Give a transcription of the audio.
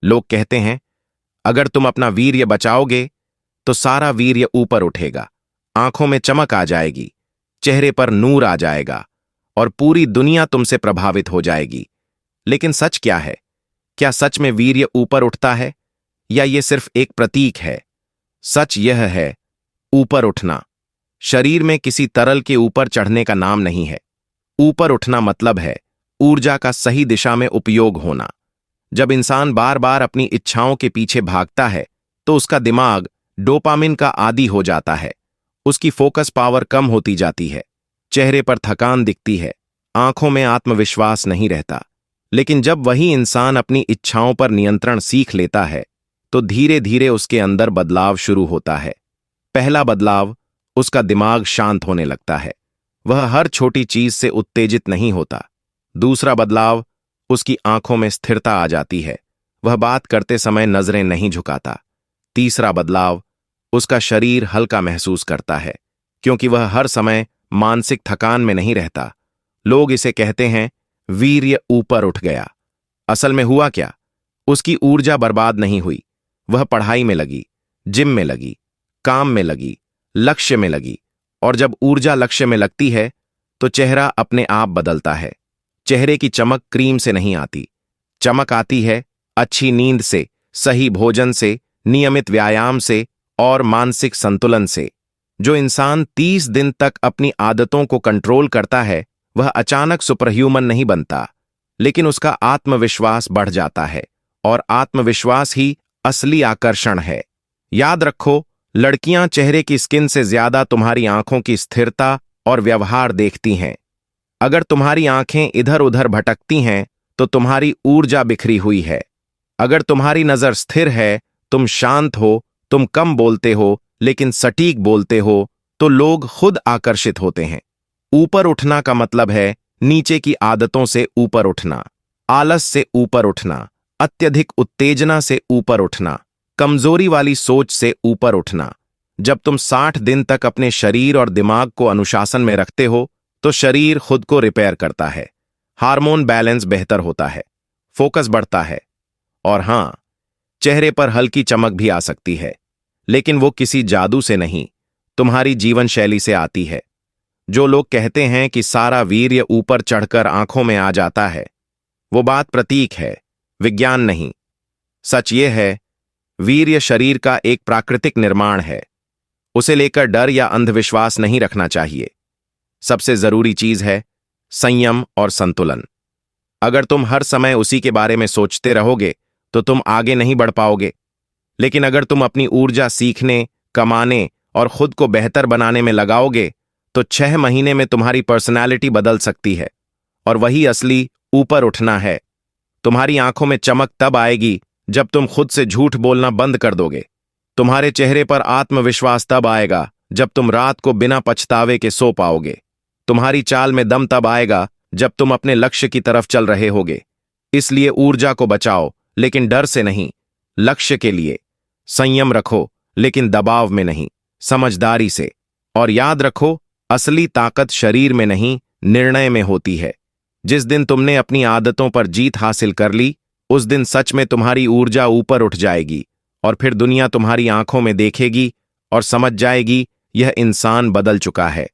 लोग कहते हैं, अगर तुम अपना वीर्य बचाओगे तो सारा वीर्य ऊपर उठेगा, आंखों में चमक आ जाएगी, चेहरे पर नूर आ जाएगा और पूरी दुनिया तुमसे प्रभावित हो जाएगी। लेकिन सच क्या है? क्या सच में वीर्य ऊपर उठता है या ये सिर्फ एक प्रतीक है? सच यह है, ऊपर उठना शरीर में किसी तरल के ऊपर चढ़ने का नाम नहीं है। ऊपर उठना मतलब है ऊर्जा का सही दिशा में उपयोग होना। जब इंसान बार बार अपनी इच्छाओं के पीछे भागता है तो उसका दिमाग डोपामिन का आदी हो जाता है, उसकी फोकस पावर कम होती जाती है, चेहरे पर थकान दिखती है, आंखों में आत्मविश्वास नहीं रहता। लेकिन जब वही इंसान अपनी इच्छाओं पर नियंत्रण सीख लेता है तो धीरे धीरे उसके अंदर बदलाव शुरू होता है। पहला बदलाव, उसका दिमाग शांत होने लगता है, वह हर छोटी चीज से उत्तेजित नहीं होता। दूसरा बदलाव, उसकी आंखों में स्थिरता आ जाती है, वह बात करते समय नजरें नहीं झुकाता। तीसरा बदलाव, उसका शरीर हल्का महसूस करता है, क्योंकि वह हर समय मानसिक थकान में नहीं रहता। लोग इसे कहते हैं वीर्य ऊपर उठ गया। असल में हुआ क्या? उसकी ऊर्जा बर्बाद नहीं हुई, वह पढ़ाई में लगी, जिम में लगी, काम में लगी, लक्ष्य में लगी। और जब ऊर्जा लक्ष्य में लगती है तो चेहरा अपने आप बदलता है। चेहरे की चमक क्रीम से नहीं आती, चमक आती है अच्छी नींद से, सही भोजन से, नियमित व्यायाम से और मानसिक संतुलन से। जो इंसान 30 दिन तक अपनी आदतों को कंट्रोल करता है वह अचानक सुपरह्यूमन नहीं बनता, लेकिन उसका आत्मविश्वास बढ़ जाता है और आत्मविश्वास ही असली आकर्षण है। याद रखो, लड़कियां चेहरे की स्किन से ज्यादा तुम्हारी आंखों की स्थिरता और व्यवहार देखती हैं। अगर तुम्हारी आंखें इधर उधर भटकती हैं तो तुम्हारी ऊर्जा बिखरी हुई है। अगर तुम्हारी नजर स्थिर है, तुम शांत हो, तुम कम बोलते हो लेकिन सटीक बोलते हो, तो लोग खुद आकर्षित होते हैं। ऊपर उठना का मतलब है नीचे की आदतों से ऊपर उठना, आलस से ऊपर उठना, अत्यधिक उत्तेजना से ऊपर उठना, कमजोरी वाली सोच से ऊपर उठना। जब तुम 60 दिन तक अपने शरीर और दिमाग को अनुशासन में रखते हो तो शरीर खुद को रिपेयर करता है, हार्मोन बैलेंस बेहतर होता है, फोकस बढ़ता है और हां, चेहरे पर हल्की चमक भी आ सकती है, लेकिन वो किसी जादू से नहीं, तुम्हारी जीवन शैली से आती है। जो लोग कहते हैं कि सारा वीर्य ऊपर चढ़कर आंखों में आ जाता है, वो बात प्रतीक है, विज्ञान नहीं। सच ये है, वीर्य शरीर का एक प्राकृतिक निर्माण है, उसे लेकर डर या अंधविश्वास नहीं रखना चाहिए। सबसे जरूरी चीज है संयम और संतुलन। अगर तुम हर समय उसी के बारे में सोचते रहोगे तो तुम आगे नहीं बढ़ पाओगे। लेकिन अगर तुम अपनी ऊर्जा सीखने, कमाने और खुद को बेहतर बनाने में लगाओगे तो 6 महीने में तुम्हारी पर्सनालिटी बदल सकती है। और वही असली ऊपर उठना है। तुम्हारी आंखों में चमक तब आएगी जब तुम खुद से झूठ बोलना बंद कर दोगे। तुम्हारे चेहरे पर आत्मविश्वास तब आएगा जब तुम रात को बिना पछतावे के सो पाओगे। तुम्हारी चाल में दम तब आएगा जब तुम अपने लक्ष्य की तरफ चल रहे होगे। इसलिए ऊर्जा को बचाओ, लेकिन डर से नहीं, लक्ष्य के लिए। संयम रखो, लेकिन दबाव में नहीं, समझदारी से। और याद रखो, असली ताकत शरीर में नहीं, निर्णय में होती है। जिस दिन तुमने अपनी आदतों पर जीत हासिल कर ली, उस दिन सच में तुम्हारी ऊर्जा ऊपर उठ जाएगी और फिर दुनिया तुम्हारी आंखों में देखेगी और समझ जाएगी यह इंसान बदल चुका है।